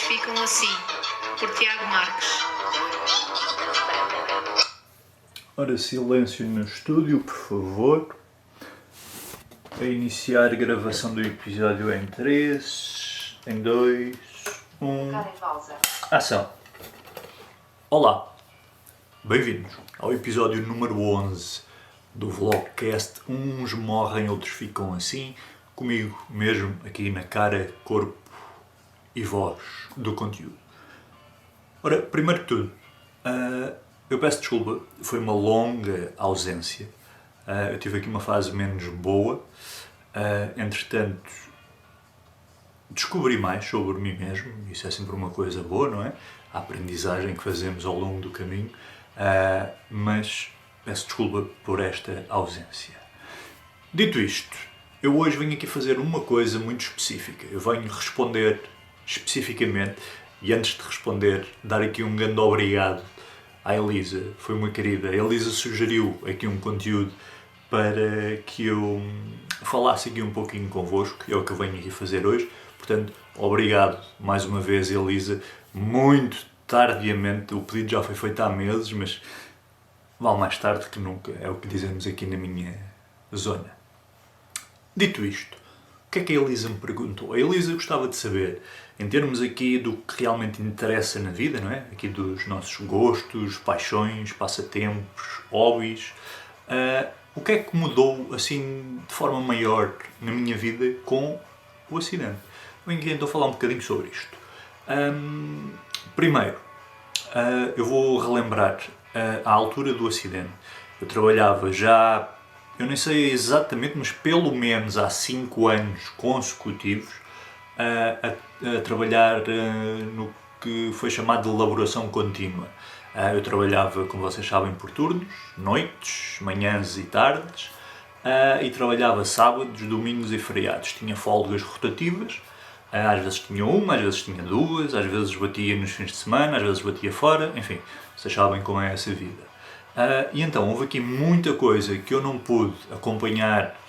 ficam assim, por Tiago Marques. Ora, silêncio no estúdio, por favor. A iniciar a gravação do episódio em 3, em 2, 1... Ação! Olá! Bem-vindos ao episódio número 11 do vlogcast Uns Morrem, Outros Ficam Assim, comigo mesmo aqui na cara, corpo e voz do conteúdo. Ora, primeiro de tudo, eu peço desculpa, foi uma longa ausência. Eu tive aqui uma fase menos boa. Entretanto, descobri mais sobre mim mesmo. Isso é sempre uma coisa boa, não é? A aprendizagem que fazemos ao longo do caminho. Mas peço desculpa por esta ausência. Dito isto, eu hoje venho aqui fazer uma coisa muito específica. Eu venho responder especificamente, e antes de responder, dar aqui um grande obrigado à Elisa, foi uma querida. A Elisa sugeriu aqui um conteúdo para que eu falasse aqui um pouquinho convosco, é o que eu venho aqui fazer hoje. Portanto, obrigado mais uma vez, Elisa, muito tardiamente. O pedido já foi feito há meses, mas vale mais tarde que nunca, é o que dizemos aqui na minha zona. Dito isto, o que é que a Elisa me perguntou? A Elisa gostava de saber, em termos aqui do que realmente interessa na vida, não é? Aqui dos nossos gostos, paixões, passatempos, hobbies, o que é que mudou assim de forma maior na minha vida com o acidente? Venho aqui então falar um bocadinho sobre isto. Primeiro, eu vou relembrar a altura do acidente. Eu trabalhava já, eu nem sei exatamente, mas pelo menos há 5 anos consecutivos a trabalhar no que foi chamado de elaboração contínua. Eu trabalhava, como vocês sabem, por turnos, noites, manhãs e tardes, e trabalhava sábados, domingos e feriados. Tinha folgas rotativas, às vezes tinha uma, às vezes tinha duas, às vezes batia nos fins de semana, às vezes batia fora, enfim, vocês sabem como é essa vida. E então houve aqui muita coisa que eu não pude acompanhar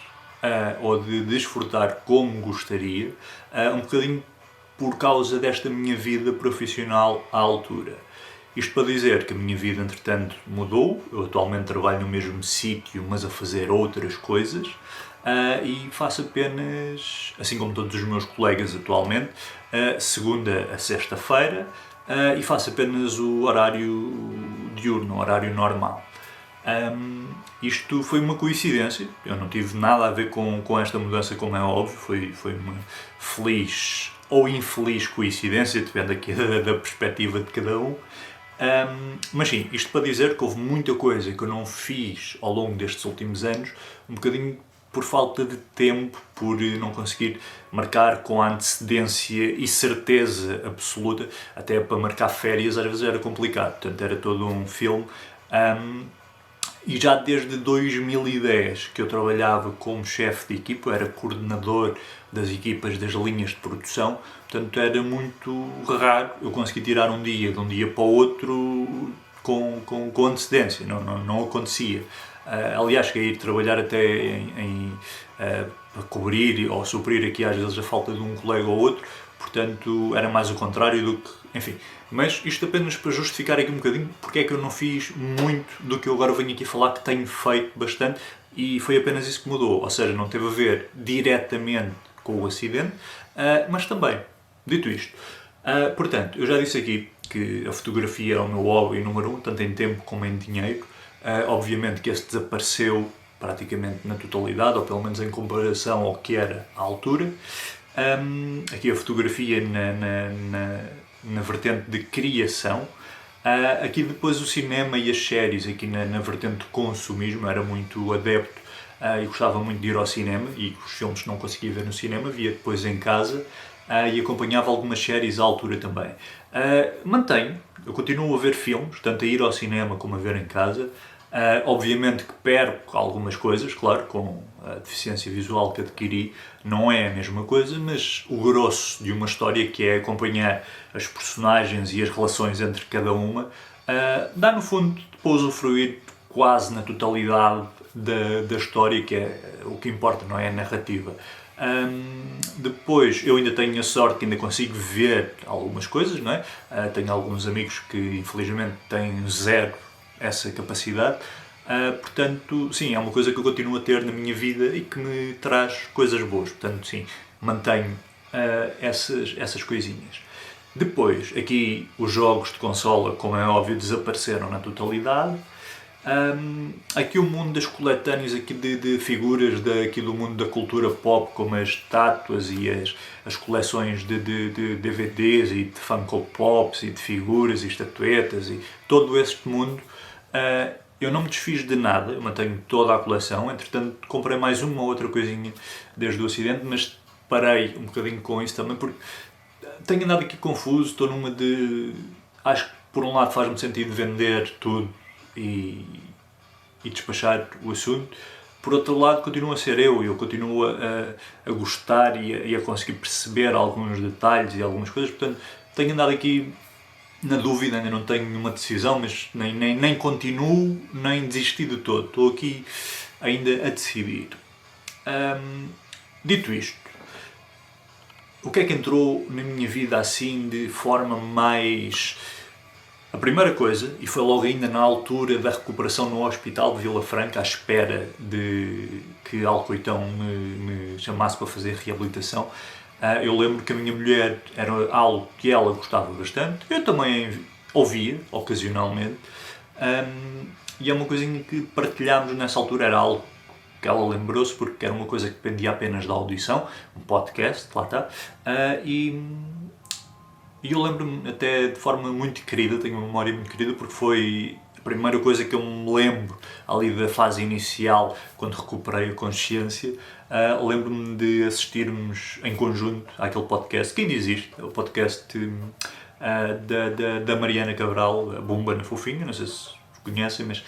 ou de desfrutar como gostaria, um bocadinho por causa desta minha vida profissional à altura. Isto para dizer que a minha vida, entretanto, mudou. Eu atualmente trabalho no mesmo sítio, mas a fazer outras coisas, e faço apenas, assim como todos os meus colegas atualmente, segunda a sexta-feira, e faço apenas o horário diurno, o horário normal. Isto foi uma coincidência, eu não tive nada a ver com esta mudança, como é óbvio, foi uma feliz ou infeliz coincidência, depende aqui da perspectiva de cada um. Mas sim, isto para dizer que houve muita coisa que eu não fiz ao longo destes últimos anos, um bocadinho por falta de tempo, por não conseguir marcar com antecedência e certeza absoluta. Até para marcar férias às vezes era complicado, portanto era todo um filme. E já desde 2010 que eu trabalhava como chefe de equipa, era coordenador das equipas das linhas de produção, portanto era muito raro eu conseguir tirar um dia de um dia para o outro com antecedência, não acontecia. Aliás, cheguei a ir trabalhar até para cobrir ou suprir aqui às vezes a falta de um colega ou outro, portanto era mais o contrário do que, enfim. Mas isto apenas para justificar aqui um bocadinho porque é que eu não fiz muito do que eu agora venho aqui falar, que tenho feito bastante, e foi apenas isso que mudou, ou seja, não teve a ver diretamente com o acidente, mas também, dito isto, portanto, eu já disse aqui que a fotografia é o meu hobby número 1, tanto em tempo como em dinheiro. Obviamente que esse desapareceu praticamente na totalidade, ou pelo menos em comparação ao que era à altura. Aqui a fotografia na vertente de criação. Aqui depois o cinema e as séries, aqui na vertente de consumismo, era muito adepto e gostava muito de ir ao cinema, e os filmes que não conseguia ver no cinema via depois em casa, e acompanhava algumas séries à altura também. Mantenho, eu continuo a ver filmes, tanto a ir ao cinema como a ver em casa. Obviamente que perco algumas coisas, claro, com a deficiência visual que adquiri não é a mesma coisa, mas o grosso de uma história, que é acompanhar as personagens e as relações entre cada uma, dá no fundo para usufruir quase na totalidade da história, que é o que importa, não é a narrativa. Depois, eu ainda tenho a sorte que ainda consigo ver algumas coisas, não é? Tenho alguns amigos que infelizmente têm zero essa capacidade. Portanto, sim, é uma coisa que eu continuo a ter na minha vida e que me traz coisas boas. Portanto, sim, mantenho essas coisinhas. Depois, aqui os jogos de consola, como é óbvio, desapareceram na totalidade. Aqui o mundo das coletâneas aqui de figuras aqui do mundo da cultura pop, como as estátuas e as coleções de DVDs e de Funko Pops e de figuras e estatuetas e todo este mundo, eu não me desfiz de nada, eu mantenho toda a coleção. Entretanto, comprei mais uma ou outra coisinha desde o Ocidente, mas parei um bocadinho com isso também, porque tenho andado aqui confuso. Estou numa de... Acho que por um lado faz-me sentido vender tudo e despachar o assunto. Por outro lado, continuo a ser eu continuo a gostar e a conseguir perceber alguns detalhes e algumas coisas. Portanto, tenho andado aqui na dúvida, ainda não tenho nenhuma decisão, mas nem continuo, nem desisti de todo. Estou aqui ainda a decidir. Dito isto, o que é que entrou na minha vida assim de forma mais... A primeira coisa, e foi logo ainda na altura da recuperação no hospital de Vila Franca, à espera de que Alcoitão me chamasse para fazer reabilitação, eu lembro que a minha mulher era algo que ela gostava bastante, eu também ouvia, ocasionalmente, e é uma coisinha que partilhámos nessa altura, era algo que ela lembrou-se, porque era uma coisa que dependia apenas da audição, um podcast, lá está, e eu lembro-me até de forma muito querida, tenho uma memória muito querida, porque foi a primeira coisa que eu me lembro ali da fase inicial, quando recuperei a consciência. Lembro-me de assistirmos em conjunto àquele podcast, que ainda existe, o podcast da Mariana Cabral, a Bumba na Fofinha, não sei se conhecem, mas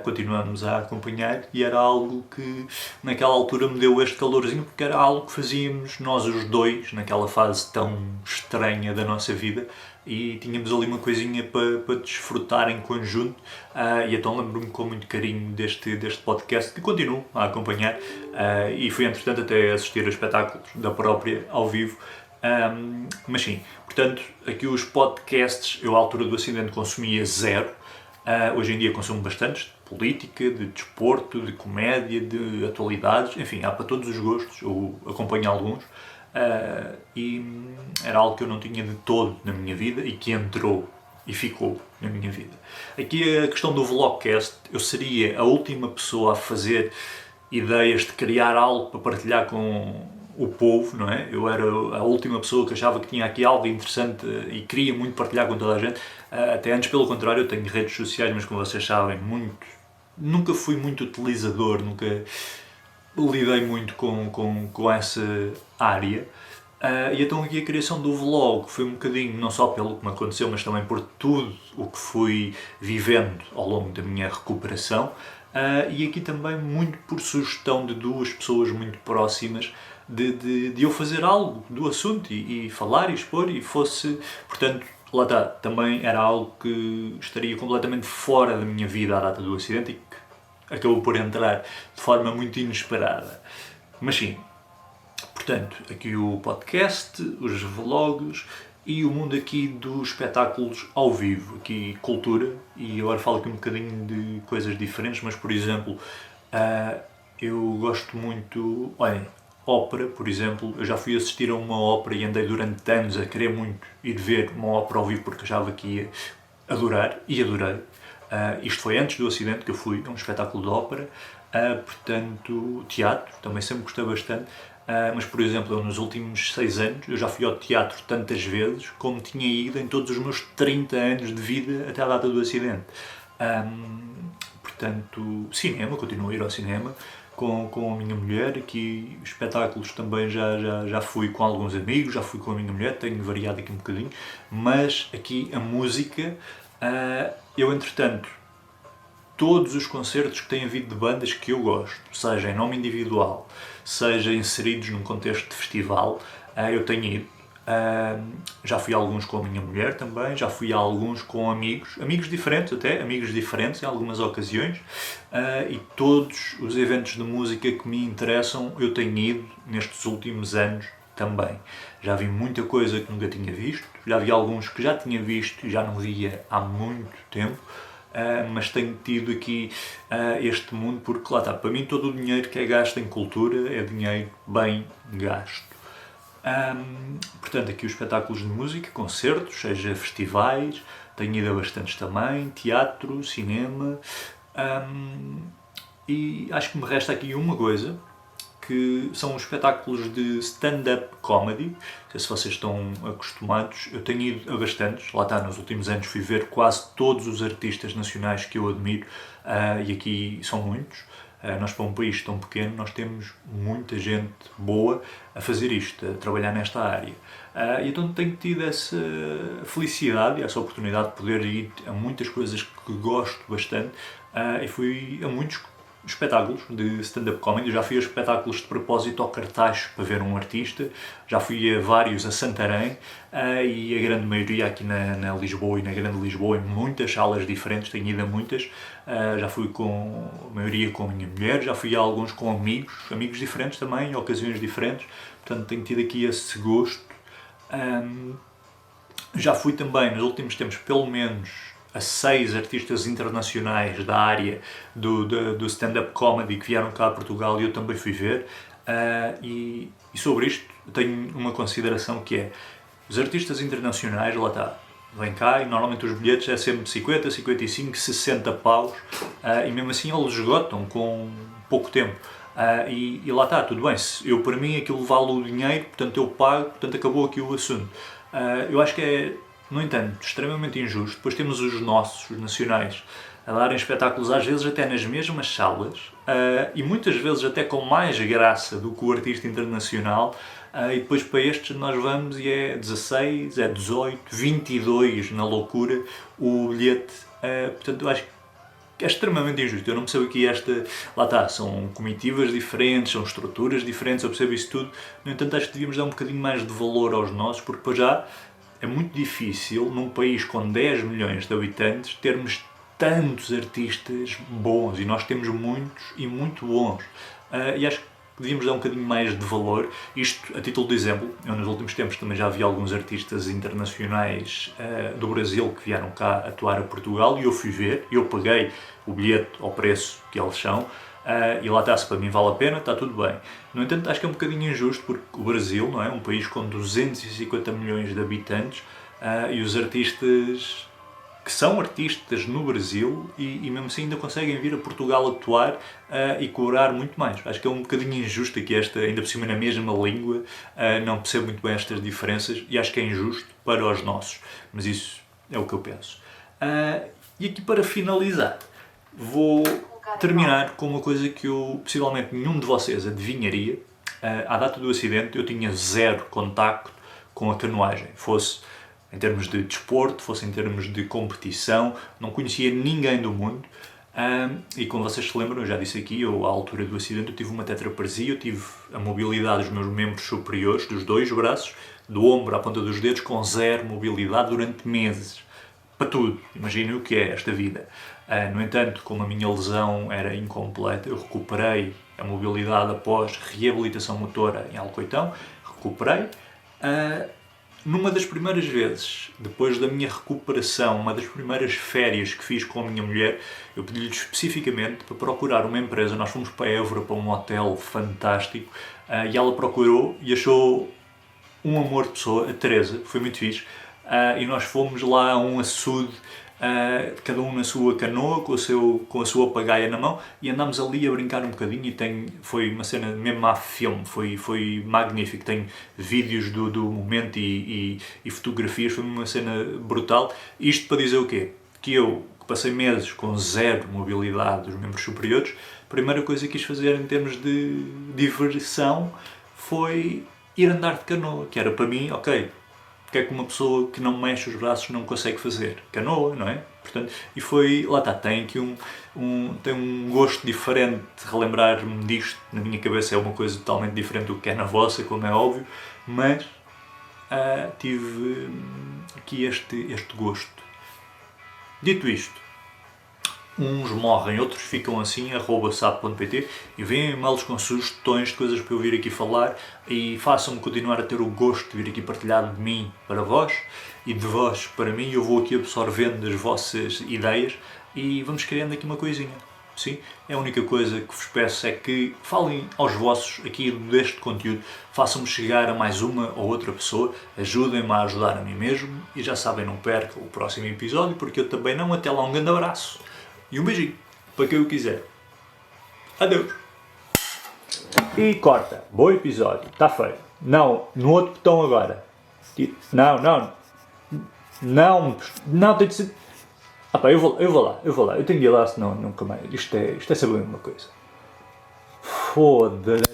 continuamos a acompanhar, e era algo que naquela altura me deu este calorzinho, porque era algo que fazíamos nós os dois naquela fase tão estranha da nossa vida, e tínhamos ali uma coisinha para desfrutar em conjunto, e então lembro-me com muito carinho deste podcast, que continuo a acompanhar, e fui entretanto até assistir a espetáculos da própria ao vivo. Mas sim, portanto, aqui os podcasts eu à altura do acidente consumia zero. Hoje em dia consumo bastantes, de política, de desporto, de comédia, de atualidades, enfim, há para todos os gostos, eu acompanho alguns, e era algo que eu não tinha de todo na minha vida e que entrou e ficou na minha vida. Aqui a questão do vlogcast, eu seria a última pessoa a fazer ideias de criar algo para partilhar com o povo, não é? Eu era a última pessoa que achava que tinha aqui algo interessante e queria muito partilhar com toda a gente. Até antes, pelo contrário, eu tenho redes sociais, mas como vocês sabem, nunca fui muito utilizador, nunca lidei muito com essa área. E então aqui a criação do vlog foi um bocadinho, não só pelo que me aconteceu, mas também por tudo o que fui vivendo ao longo da minha recuperação. E aqui também muito por sugestão de duas pessoas muito próximas, de eu fazer algo do assunto e falar e expor, e fosse, portanto, lá está, também era algo que estaria completamente fora da minha vida à data do acidente e que acabou por entrar de forma muito inesperada. Mas sim, portanto, aqui o podcast, os vlogs e o mundo aqui dos espetáculos ao vivo, aqui cultura, e agora falo aqui um bocadinho de coisas diferentes, mas por exemplo, eu gosto muito, olhem, ópera, por exemplo, eu já fui assistir a uma ópera e andei durante anos a querer muito ir ver uma ópera ao vivo porque achava que ia adorar, e adorei. Isto foi antes do acidente que eu fui a um espetáculo de ópera, portanto, teatro, também sempre gostei bastante, mas por exemplo, eu nos últimos 6 anos, eu já fui ao teatro tantas vezes como tinha ido em todos os meus 30 anos de vida até à data do acidente. Portanto, cinema, continuo a ir ao cinema com a minha mulher, aqui espetáculos também já fui com alguns amigos, já fui com a minha mulher, tenho variado aqui um bocadinho, mas aqui a música, eu entretanto, todos os concertos que têm havido de bandas que eu gosto, seja em nome individual, seja inseridos num contexto de festival, eu tenho ido. Já fui a alguns com a minha mulher também, já fui a alguns com amigos diferentes até, amigos diferentes em algumas ocasiões, e todos os eventos de música que me interessam eu tenho ido nestes últimos anos também. Já vi muita coisa que nunca tinha visto, já vi alguns que já tinha visto e já não via há muito tempo, mas tenho tido aqui este mundo porque lá está, para mim todo o dinheiro que é gasto em cultura é dinheiro bem gasto. Portanto, aqui os espetáculos de música, concertos, seja festivais, tenho ido a bastantes também, teatro, cinema, e acho que me resta aqui uma coisa, que são os espetáculos de stand-up comedy. Não sei se vocês estão acostumados, eu tenho ido a bastantes, lá está, nos últimos anos fui ver quase todos os artistas nacionais que eu admiro, e aqui são muitos. Nós, para um país tão pequeno, nós temos muita gente boa a fazer isto, a trabalhar nesta área. E então tenho tido essa felicidade e essa oportunidade de poder ir a muitas coisas que gosto bastante, e fui a muitos espetáculos de stand-up comedy. Já fui a espetáculos de propósito ao Cartaz para ver um artista, já fui a vários a Santarém, e a grande maioria aqui na Lisboa e na Grande Lisboa, em muitas salas diferentes, tenho ido a muitas. Já fui com a maioria com a minha mulher, já fui a alguns com amigos diferentes também, em ocasiões diferentes, portanto tenho tido aqui esse gosto. Já fui também nos últimos tempos pelo menos a 6 artistas internacionais da área do stand-up comedy que vieram cá a Portugal e eu também fui ver, e sobre isto tenho uma consideração que é, os artistas internacionais, lá está, vêm cá e normalmente os bilhetes é sempre 50, 55, 60 paus, e mesmo assim eles esgotam com pouco tempo. E lá está, tudo bem, para mim aquilo vale o dinheiro, portanto eu pago, portanto acabou aqui o assunto. Eu acho que é, no entanto, extremamente injusto. Depois temos os nossos, os nacionais, a darem espetáculos às vezes até nas mesmas salas, e muitas vezes até com mais graça do que o artista internacional, e depois para estes nós vamos e é 16, é 18, 22 na loucura o bilhete. Portanto eu acho que é extremamente injusto. Eu não percebo aqui lá está, são comitivas diferentes, são estruturas diferentes, eu percebo isso tudo. No entanto, acho que devíamos dar um bocadinho mais de valor aos nossos, porque para já é muito difícil, num país com 10 milhões de habitantes, termos tantos artistas bons, e nós temos muitos e muito bons. E acho que devíamos dar um bocadinho mais de valor. Isto a título de exemplo, eu nos últimos tempos também já vi alguns artistas internacionais do Brasil que vieram cá atuar a Portugal e eu fui ver, eu paguei o bilhete ao preço que eles são, e lá está, se para mim vale a pena, está tudo bem. No entanto, acho que é um bocadinho injusto porque o Brasil, não é, um país com 250 milhões de habitantes, e os artistas que são artistas no Brasil e mesmo assim ainda conseguem vir a Portugal atuar, e cobrar muito mais. Acho que é um bocadinho injusto aqui ainda por cima na mesma língua, não percebo muito bem estas diferenças e acho que é injusto para os nossos, mas isso é o que eu penso. E aqui para finalizar, vou terminar com uma coisa que possivelmente nenhum de vocês adivinharia. À data do acidente eu tinha zero contacto com a canoagem, fosse em termos de desporto, fosse em termos de competição, não conhecia ninguém do mundo, e como vocês se lembram, eu já disse aqui, à altura do acidente eu tive uma tetraplegia, eu tive a mobilidade dos meus membros superiores, dos 2 braços, do ombro à ponta dos dedos, com zero mobilidade durante meses. Para tudo, imaginem o que é esta vida. No entanto, como a minha lesão era incompleta, eu recuperei a mobilidade após reabilitação motora em Alcoitão, recuperei. Numa das primeiras vezes, depois da minha recuperação, uma das primeiras férias que fiz com a minha mulher, eu pedi-lhe especificamente para procurar uma empresa. Nós fomos para Évora, para um hotel fantástico, e ela procurou e achou um amor de pessoa, a Teresa, foi muito fixe, e nós fomos lá a um açude, cada um na sua canoa, com a sua pagaia na mão, e andámos ali a brincar um bocadinho, e foi uma cena mesmo a filme, foi magnífico, tenho vídeos do momento e fotografias, foi uma cena brutal. Isto para dizer o quê? Que eu, que passei meses com zero mobilidade dos membros superiores, a primeira coisa que quis fazer em termos de diversão foi ir andar de canoa, que era para mim, ok, o que é que uma pessoa que não mexe os braços não consegue fazer? Canoa, não é? Portanto, e foi, lá está, tem aqui tem um gosto diferente, relembrar-me disto, na minha cabeça é uma coisa totalmente diferente do que é na vossa, como é óbvio, mas tive aqui este gosto. Dito isto, uns morrem, outros ficam assim, @sapo.pt, e vêm e-mails com sugestões de coisas para eu vir aqui falar e façam-me continuar a ter o gosto de vir aqui partilhar de mim para vós e de vós para mim. Eu vou aqui absorvendo as vossas ideias e vamos criando aqui uma coisinha. Sim, a única coisa que vos peço é que falem aos vossos aqui deste conteúdo, façam-me chegar a mais uma ou outra pessoa, ajudem-me a ajudar a mim mesmo e já sabem, não percam o próximo episódio, porque eu também não. Até lá, um grande abraço e um beijinho para quem eu quiser. Adeus! E corta, bom episódio, está feio. Não, no outro botão agora. Não, tem de ser... eu vou lá, eu tenho de ir lá, senão nunca mais. Isto é saber uma coisa. Foda-se.